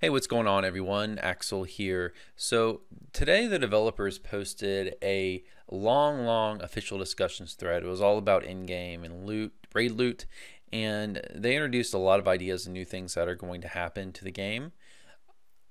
Hey, what's going on, everyone? Axel here. So today the developers posted a long official discussions thread. It was all about Endgame and loot, raid loot, and they introduced a lot of ideas and new things that are going to happen to the game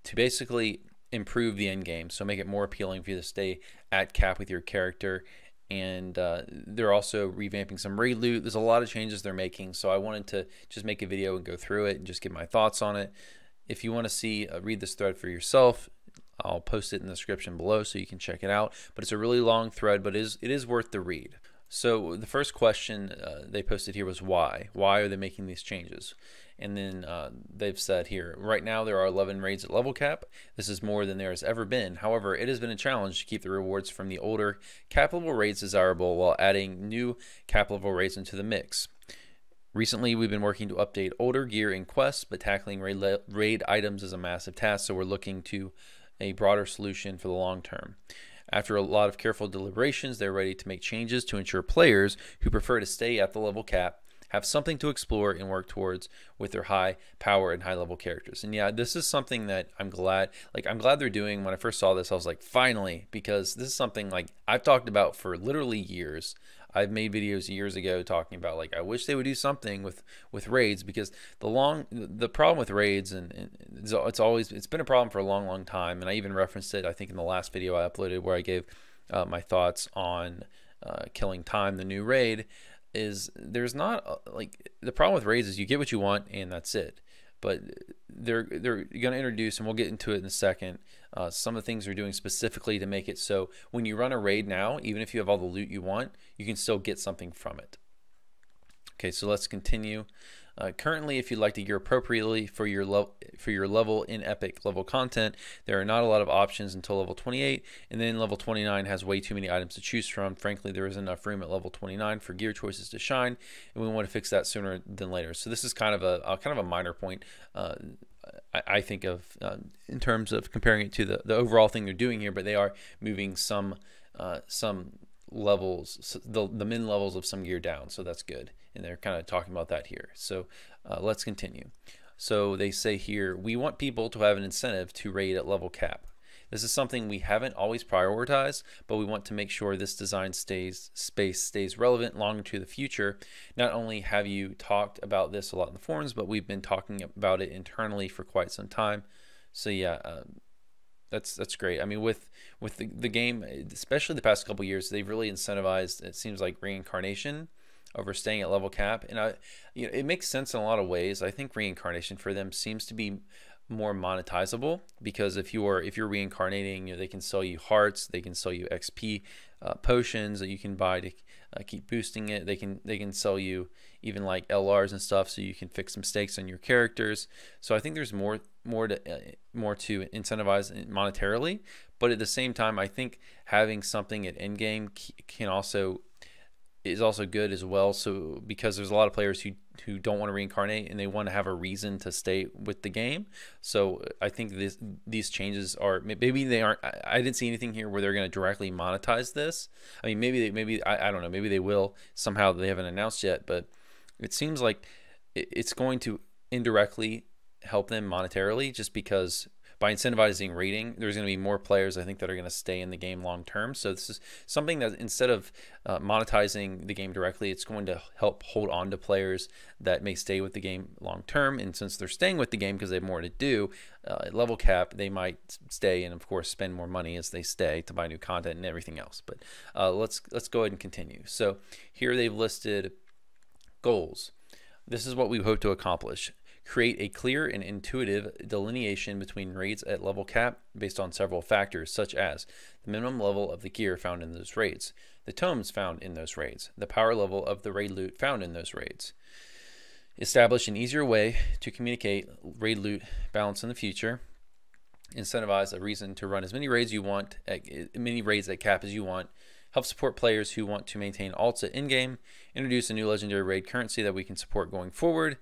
to basically improve the end game, so make it more appealing for you to stay at cap with your character. And they're also revamping some raid loot. There's a lot of changes they're making, so I wanted to just make a video and go through it and just give my thoughts on it. If you want to see read this thread for yourself, I'll post it in the description below so you can check it out. But it's a really long thread, but it is worth the read. So the first question they posted here was why? Why are they making these changes? And then they've said here, right now there are 11 raids at level cap. This is more than there has ever been. However, it has been a challenge to keep the rewards from the older cap level raids desirable while adding new cap level raids into the mix. Recently, we've been working to update older gear and quests, but tackling raid items is a massive task, so we're looking to a broader solution for the long term. After a lot of careful deliberations, they're ready to make changes to ensure players who prefer to stay at the level cap have something to explore and work towards with their high power and high level characters. And yeah, this is something that I'm glad they're doing. When I first saw this, I was like, finally, because this is something like I've talked about for literally years. I've made videos years ago talking about like I wish they would do something with raids, because the problem with raids, and it's been a problem for a long time, and I even referenced it I think in the last video I uploaded where I gave my thoughts on Killing Time, the new raid. Is there's not like the problem with raids is you get what you want and that's it. But they're going to introduce, and we'll get into it in a second, some of the things they're doing specifically to make it so when you run a raid now, even if you have all the loot you want, you can still get something from it. Okay, so let's continue. Currently, if you'd like to gear appropriately for your level in epic level content, there are not a lot of options until level 28, and then level 29 has way too many items to choose from. Frankly, there isn't enough room at level 29 for gear choices to shine, and we want to fix that sooner than later. So this is kind of a minor point. I think of in terms of comparing it to the overall thing they're doing here, but they are moving some levels, the min levels of some gear down, so that's good, and they're kind of talking about that here. So let's continue. So they say here, we want people to have an incentive to raid at level cap. This is something we haven't always prioritized, but we want to make sure this design stays relevant long into the future. Not only have you talked about this a lot in the forums, but we've been talking about it internally for quite some time. So yeah, that's great. I mean, with the game, especially the past couple years, they've really incentivized, it seems like, reincarnation over staying at level cap, and it makes sense in a lot of ways. I think reincarnation for them seems to be more monetizable, because if you're reincarnating, they can sell you hearts, they can sell you XP potions that you can buy to keep boosting it. They can sell you even like LRs and stuff, so you can fix some mistakes on your characters. So I think there's more to incentivize monetarily, but at the same time, I think having something at endgame is also good as well. So because there's a lot of players who don't want to reincarnate and they want to have a reason to stay with the game. So I think these changes are, maybe they aren't, I didn't see anything here where they're going to directly monetize this. I mean, maybe I don't know, maybe they will somehow. They haven't announced yet, but it seems like it's going to indirectly help them monetarily, just because by incentivizing raiding, there's going to be more players, I think, that are going to stay in the game long term. So this is something that, instead of monetizing the game directly, it's going to help hold on to players that may stay with the game long term. And since they're staying with the game because they have more to do, at level cap, they might stay and, of course, spend more money as they stay to buy new content and everything else. But let's go ahead and continue. So here they've listed goals. This is what we hope to accomplish. Create a clear and intuitive delineation between raids at level cap based on several factors, such as the minimum level of the gear found in those raids, the tomes found in those raids, the power level of the raid loot found in those raids. Establish an easier way to communicate raid loot balance in the future. Incentivize a reason to run as many raids at cap as you want. Help support players who want to maintain alts at in-game. Introduce a new legendary raid currency that we can support going forward.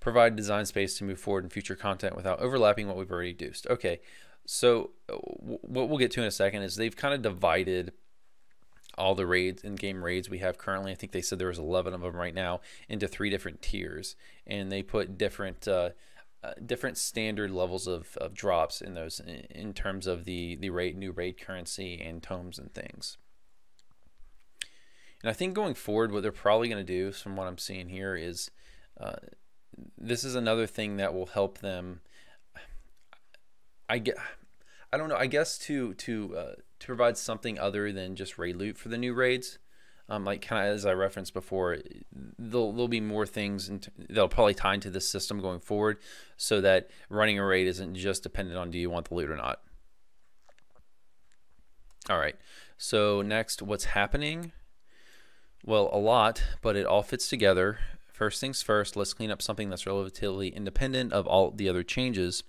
Provide design space to move forward in future content without overlapping what we've already reduced. Okay, so what we'll get to in a second is they've kind of divided all the raids, in-game raids we have currently. I think they said there was 11 of them right now, into 3 different tiers, and they put different different standard levels of drops in those in terms of the new raid currency and tomes and things. And I think going forward, what they're probably going to do, from what I'm seeing here, is this is another thing that will help them. I don't know. I guess to provide something other than just raid loot for the new raids. Like kind of as I referenced before, there'll be more things that'll probably tie into this system going forward, so that running a raid isn't just dependent on do you want the loot or not. All right. So next, what's happening? Well, a lot, but it all fits together. First things first, let's clean up something that's relatively independent of all the other changes.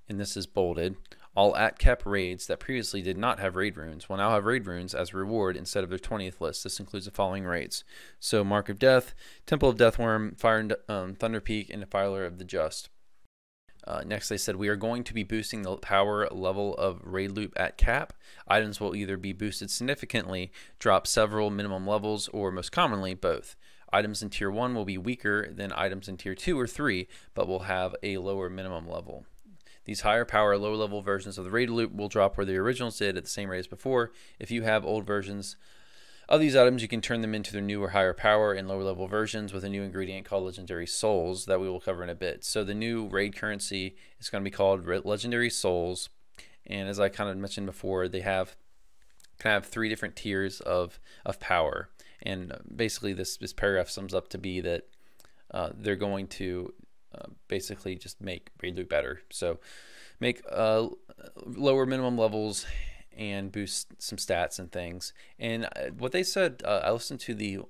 And this is bolded. All at-cap raids that previously did not have raid runes will now have raid runes as a reward instead of their 20th list. This includes the following raids. So Mark of Death, Temple of Deathworm, Fire and Thunder Peak, and Defiler of the Just. Next, they said, we are going to be boosting the power level of raid loot at cap. Items will either be boosted significantly, drop several minimum levels, or most commonly, both. Items in Tier 1 will be weaker than items in Tier 2 or 3, but will have a lower minimum level. These higher power, lower level versions of the raid loot will drop where the originals did at the same rate as before. If you have old versions of these items, you can turn them into their newer higher power and lower level versions with a new ingredient called Legendary Souls that we will cover in a bit. So the new raid currency is going to be called Legendary Souls. And as I kind of mentioned before, they have kind of 3 different tiers of power. And basically this paragraph sums up to be that they're going to basically just make raid loot better. So make lower minimum levels and boost some stats and things. And what they said, I listened to the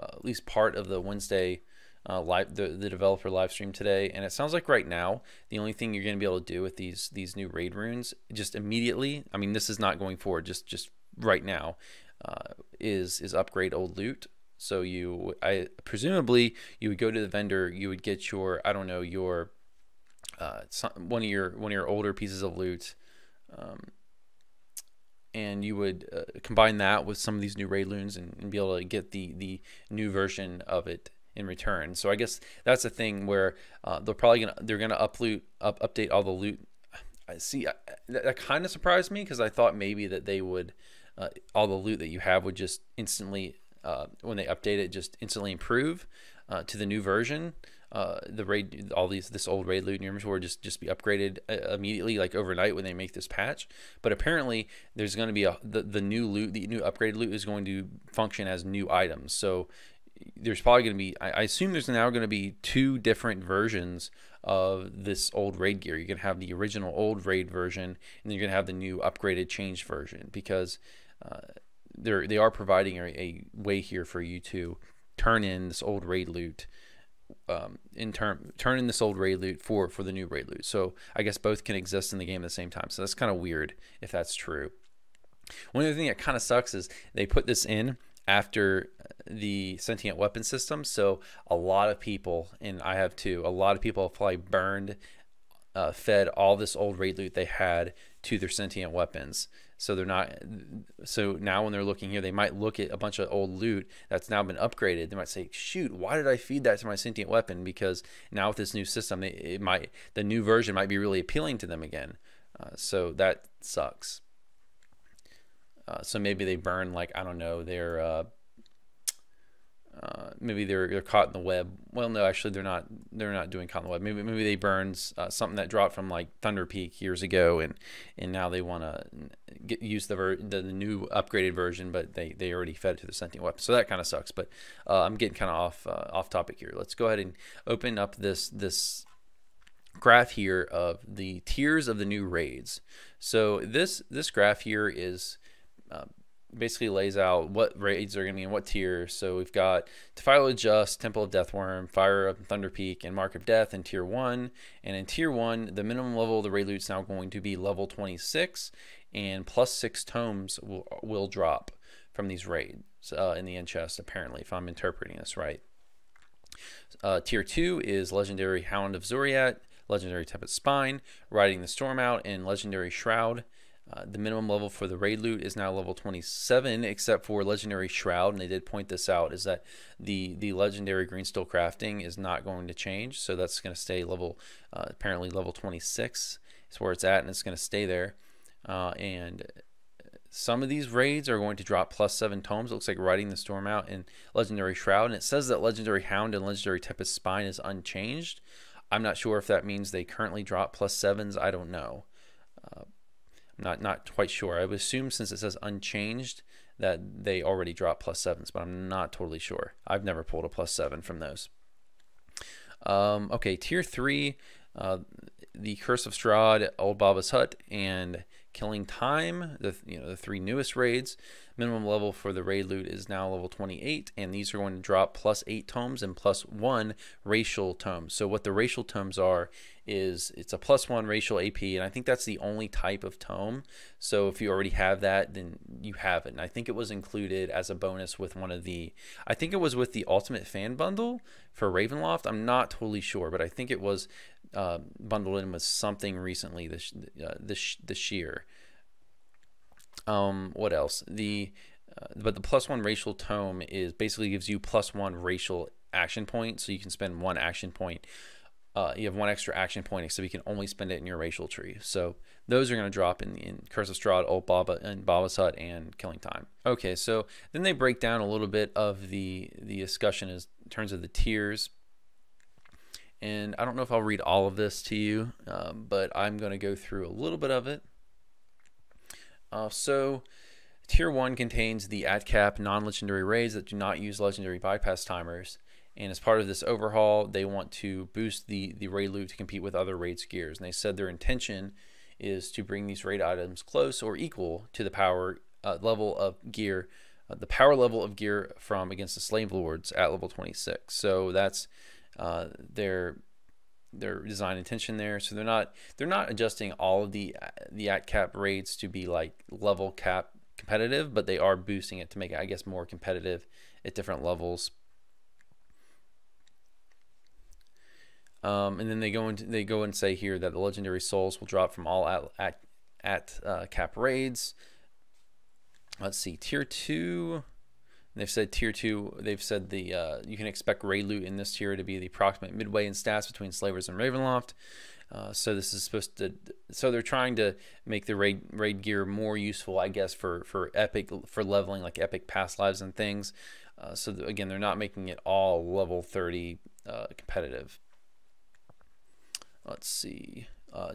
at least part of the Wednesday the developer live stream today, and it sounds like right now the only thing you're going to be able to do with these new raid runes just immediately, I mean this is not going forward, just right now, is upgrade old loot. So presumably you would go to the vendor, you would get your, I don't know, your one of your older pieces of loot, and you would combine that with some of these new raid runes and be able to get the new version of it in return. So I guess that's a thing where they're gonna update all the loot. I see that kind of surprised me, because I thought maybe that they would all the loot that you have would just instantly, when they update it, just instantly improve to the new version. This old raid loot in your inventory just be upgraded immediately, like overnight when they make this patch. But apparently there's going to be the new loot, the new upgraded loot is going to function as new items. So there's probably going to be, I assume there's now going to be 2 different versions of this old raid gear. You're going to have the original old raid version, and then you're going to have the new upgraded changed version, because they are providing a way here for you to turn in this old raid loot, turn in this old raid loot for the new raid loot. So I guess both can exist in the game at the same time. So that's kind of weird if that's true. One other thing that kind of sucks is they put this in after the sentient weapon system. So a lot of people, and I have too, a lot of people have probably fed all this old raid loot they had to their sentient weapons. So so now when they're looking here, they might look at a bunch of old loot that's now been upgraded. They might say, shoot, why did I feed that to my sentient weapon? Because now with this new system, the new version might be really appealing to them again. So that sucks. So maybe they burn, like, I don't know, maybe they're caught in the web. Well, no, actually they're not doing caught in the web. Maybe they burned something that dropped from like Thunder Peak years ago, and now they want to use the new upgraded version, but they already fed it to the sentient weapon. So that kind of sucks. But I'm getting kind of off topic here. Let's go ahead and open up this graph here of the tiers of the new raids. So this graph here is basically lays out what raids are going to be in what tier. So we've got Defiler of Just, Temple of Deathworm, Fire of Thunder Peak, and Mark of Death in Tier 1. And in Tier 1, the minimum level of the raid loot is now going to be level 26, and +6 tomes will drop from these raids in the end chest, apparently, if I'm interpreting this right. Tier 2 is Legendary Hound of Zuriat, Legendary Tempest Spine, Riding the Storm Out, and Legendary Shroud. The minimum level for the raid loot is now level 27, except for Legendary Shroud, and they did point this out, is that the Legendary Greensteel Crafting is not going to change, so that's going to stay level, apparently level 26 is where it's at, and it's going to stay there. And some of these raids are going to drop +7 tomes. It looks like Riding the Storm out in Legendary Shroud, and it says that Legendary Hound and Legendary Tempest Spine is unchanged. I'm not sure if that means they currently drop +7s. I don't know. Not quite sure. I would assume since it says unchanged that they already drop +7s, but I'm not totally sure. I've never pulled a +7 from those. Okay, tier 3, the Curse of Strahd, Old Baba's Hut, and Killing Time, the 3 newest raids. Minimum level for the raid loot is now level 28, and these are going to drop +8 tomes and +1 racial tomes. So what the racial tomes are is it's a +1 racial AP, and I think that's the only type of tome. So if you already have that, then you have it. And I think it was included as a bonus with one of the, I think it was with the Ultimate Fan Bundle for Ravenloft. I'm not totally sure, but I think it was bundled in with something recently this year. What else? But the +1 racial tome is basically gives you +1 racial action point, so you can spend 1 action point. You have 1 extra action point, except you can only spend it in your racial tree. So those are going to drop in Curse of Strahd, Old Baba, and Baba's Hut, and Killing Time. Okay, so then they break down a little bit of the discussion in terms of the tiers. And I don't know if I'll read all of this to you, but I'm going to go through a little bit of it. So tier 1 contains the at-cap non-legendary raids that do not use legendary bypass timers. And as part of this overhaul, they want to boost the raid loot to compete with other raids gears. And they said their intention is to bring these raid items close or equal to the power level of gear, from Against the Slave Lords at level 26. So that's their design intention there. So they're not adjusting all of the at cap raids to be like level cap competitive, but they are boosting it to make it, I guess, more competitive at different levels. And then they go and say here that the legendary souls will drop from all at cap raids. Let's see, tier 2. They've said tier 2. They've said you can expect raid loot in this tier to be the approximate midway in stats between Slavers and Ravenloft. So this is supposed to. So they're trying to make the raid gear more useful, I guess, for leveling, like epic past lives and things. So again, they're not making it all level 30 competitive. Let's see.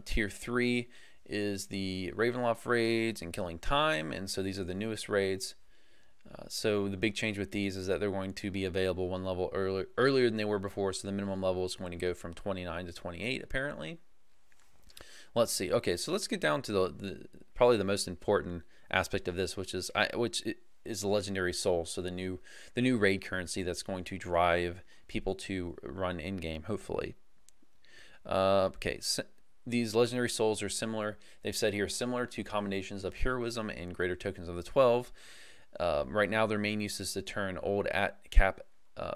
Tier 3 is the Ravenloft raids and Killing Time, and so these are the newest raids. So the big change with these is that they're going to be available 1 level earlier than they were before, so the minimum level is going to go from 29 to 28 apparently. Let's see. Okay, so let's get down to probably the most important aspect of this, which is the legendary soul. So the new raid currency that's going to drive people to run in game, hopefully. Okay, so these legendary souls are similar. They've said here similar to combinations of heroism and greater tokens of the 12. Right now, their main use is to turn old at-cap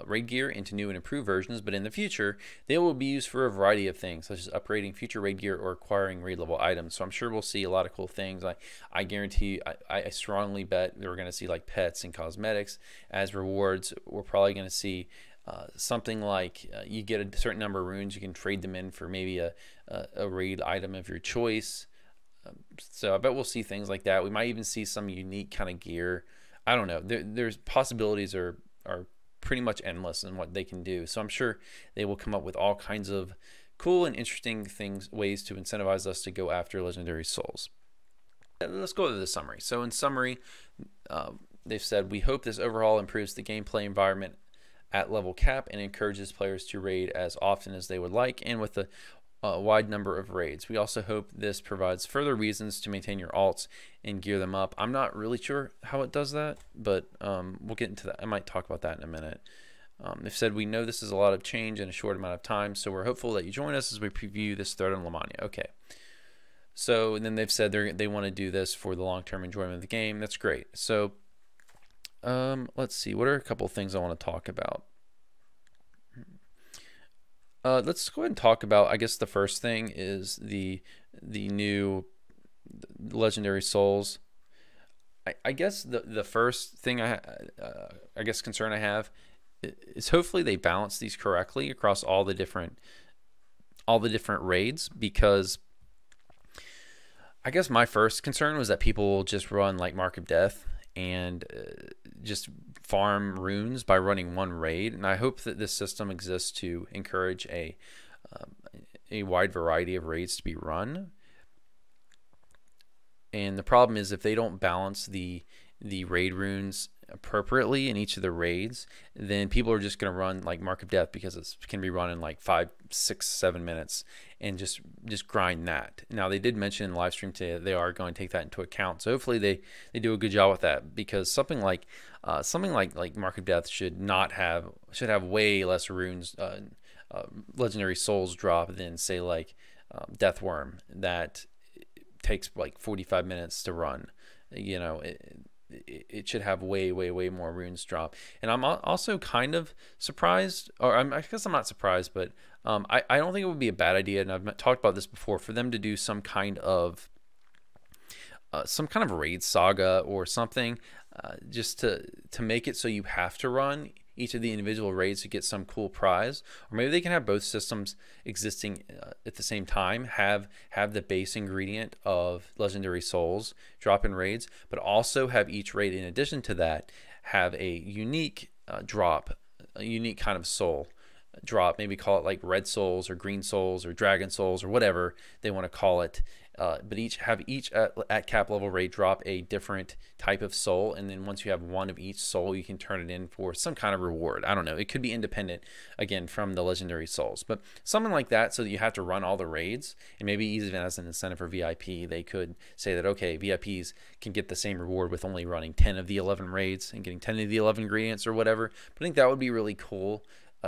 raid gear into new and improved versions, but in the future, they will be used for a variety of things, such as upgrading future raid gear or acquiring raid level items. So I'm sure we'll see a lot of cool things. I guarantee, I strongly bet we're going to see like pets and cosmetics as rewards. We're probably going to see something like you get a certain number of runes, you can trade them in for maybe a raid item of your choice. So I bet we'll see things like that. We might even see some unique kind of gear. I don't know. There's possibilities are pretty much endless in what they can do. So I'm sure they will come up with all kinds of cool and interesting ways to incentivize us to go after legendary souls. Let's go to the summary. So in summary, they've said, we hope this overhaul improves the gameplay environment at level cap and encourages players to raid as often as they would like and with a wide number of raids. We also hope this provides further reasons to maintain your alts and gear them up. I'm not really sure how it does that, but we'll get into that. I might talk about that in a minute. They've said, we know this is a lot of change in a short amount of time, so we're hopeful that you join us as we preview this thread on Lamania. Okay. So then they've said they want to do this for the long-term enjoyment of the game. That's great. So let's see. What are a couple of things I want to talk about? Let's go ahead and talk about, I guess the first thing is the new legendary souls. I guess the first thing I guess concern I have is hopefully they balance these correctly across all the different raids, because I guess my first concern was that people will just run like Mark of Death and just farm runes by running one raid, and I hope that this system exists to encourage a wide variety of raids to be run. And the problem is if they don't balance the raid runes appropriately in each of the raids, then people are just going to run like Mark of Death because it can be run in like 5, 6, 7 minutes and just grind that. Now they did mention in the live stream today that they are going to take that into account, so hopefully they do a good job with that, because something like Mark of Death should have way less runes, legendary souls drop than say like Death Worm that takes like 45 minutes to run. You know, it should have way more runes drop. And I'm also kind of surprised, or I guess I'm not surprised, but I don't think it would be a bad idea, and I've talked about this before, for them to do some kind of raid saga or something, just to make it so you have to run each of the individual raids to get some cool prize. Or maybe they can have both systems existing at the same time, have the base ingredient of legendary souls drop in raids, but also have each raid in addition to that have a unique drop, a unique kind of soul drop. Maybe call it like red souls or green souls or dragon souls or whatever they want to call it, but each at cap level raid drop a different type of soul, and then once you have one of each soul, you can turn it in for some kind of reward. I don't know, it could be independent again from the legendary souls, but something like that, so that you have to run all the raids. And maybe even as an incentive for VIP, they could say that okay, VIPs can get the same reward with only running 10 of the 11 raids and getting 10 of the 11 ingredients or whatever. But I think that would be really cool,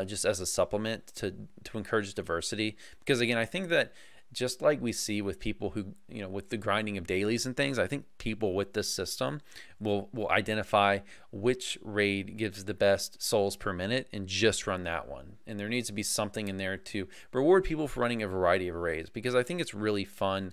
just as a supplement to encourage diversity, because again, I think that just like we see with people who, you know, with the grinding of dailies and things, I think people with this system will identify which raid gives the best souls per minute and just run that one. And there needs to be something in there to reward people for running a variety of raids, because I think it's really fun.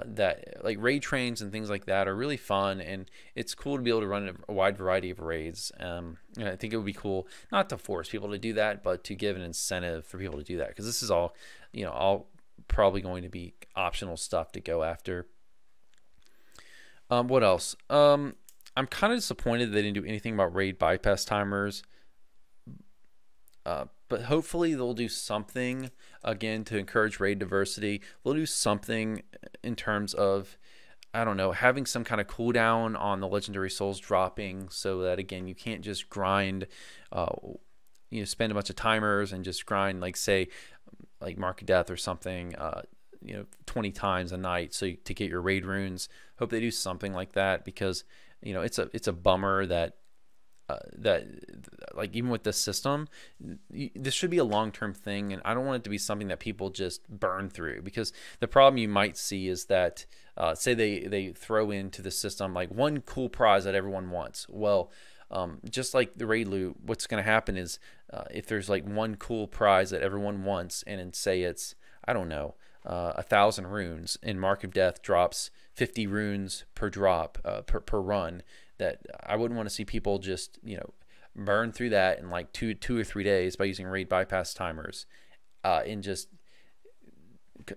That like raid trains and things like that are really fun, and it's cool to be able to run a wide variety of raids. And I think it would be cool not to force people to do that, but to give an incentive for people to do that, because this is all, you know, all probably going to be optional stuff to go after. What else? I'm kind of disappointed they didn't do anything about raid bypass timers. But hopefully they'll do something again to encourage raid diversity. They'll do something in terms of, I don't know, having some kind of cooldown on the legendary souls dropping, so that again you can't just grind, you know, spend a bunch of timers and just grind like say like Mark of Death or something, you know, 20 times a night so to get your raid runes. Hope they do something like that, because you know it's a bummer that like even with this system, this should be a long-term thing, and I don't want it to be something that people just burn through, because the problem you might see is that say they throw into the system like one cool prize that everyone wants. Well, just like the raid loot, what's going to happen is if there's like one cool prize that everyone wants, and then say it's, I don't know, 1,000 runes, and Mark of Death drops 50 runes per drop, per run, that I wouldn't want to see people just, you know, burn through that in like two or 3 days by using raid bypass timers, and just,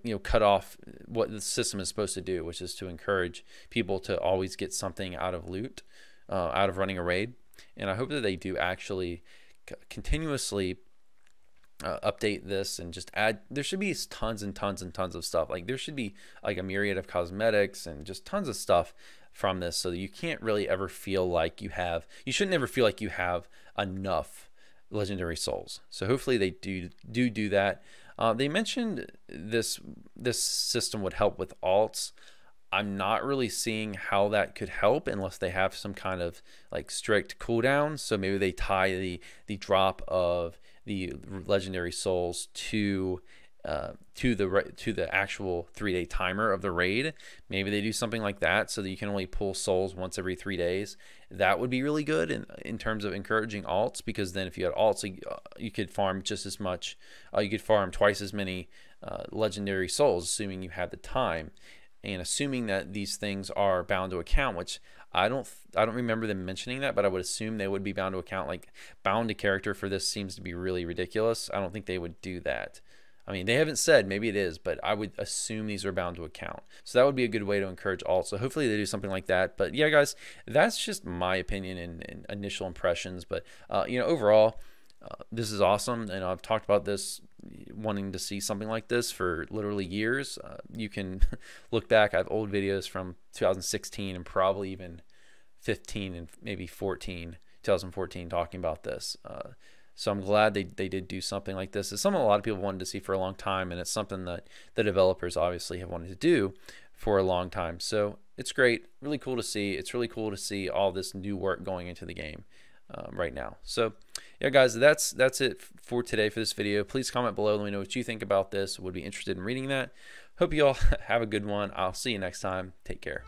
you know, cut off what the system is supposed to do, which is to encourage people to always get something out of loot, out of running a raid. And I hope that they do actually continuously update this and just add. There should be tons and tons and tons of stuff. Like there should be like a myriad of cosmetics and just tons of stuff from this, so that you can't really ever feel like you shouldn't ever feel like you have enough legendary souls. So hopefully they do that. They mentioned this system would help with alts. I'm not really seeing how that could help unless they have some kind of like strict cooldown. So maybe they tie the drop of the legendary souls to the actual 3-day timer of the raid. Maybe they do something like that so that you can only pull souls once every 3 days. That would be really good in terms of encouraging alts, because then if you had alts, you could farm just as much. You could farm twice as many legendary souls, assuming you had the time. and assuming that these things are bound to account, which I don't remember them mentioning that, but I would assume they would be bound to account. Like, bound to character for this seems to be really ridiculous. I don't think they would do that. I mean, they haven't said, maybe it is, but I would assume these are bound to account. So that would be a good way to encourage alt. So hopefully they do something like that. But yeah, guys, that's just my opinion and initial impressions. But overall, this is awesome, and I've talked about this, wanting to see something like this for literally years. You can look back. I have old videos from 2016 and probably even 15 and maybe 2014 talking about this. So I'm glad they did do something like this. It's something a lot of people wanted to see for a long time, and it's something that the developers obviously have wanted to do for a long time. So it's great, really cool to see. It's really cool to see all this new work going into the game right now. So yeah, guys, that's it for today for this video. Please comment below. Let me know what you think about this. Would be interested in reading that. Hope you all have a good one. I'll see you next time. Take care.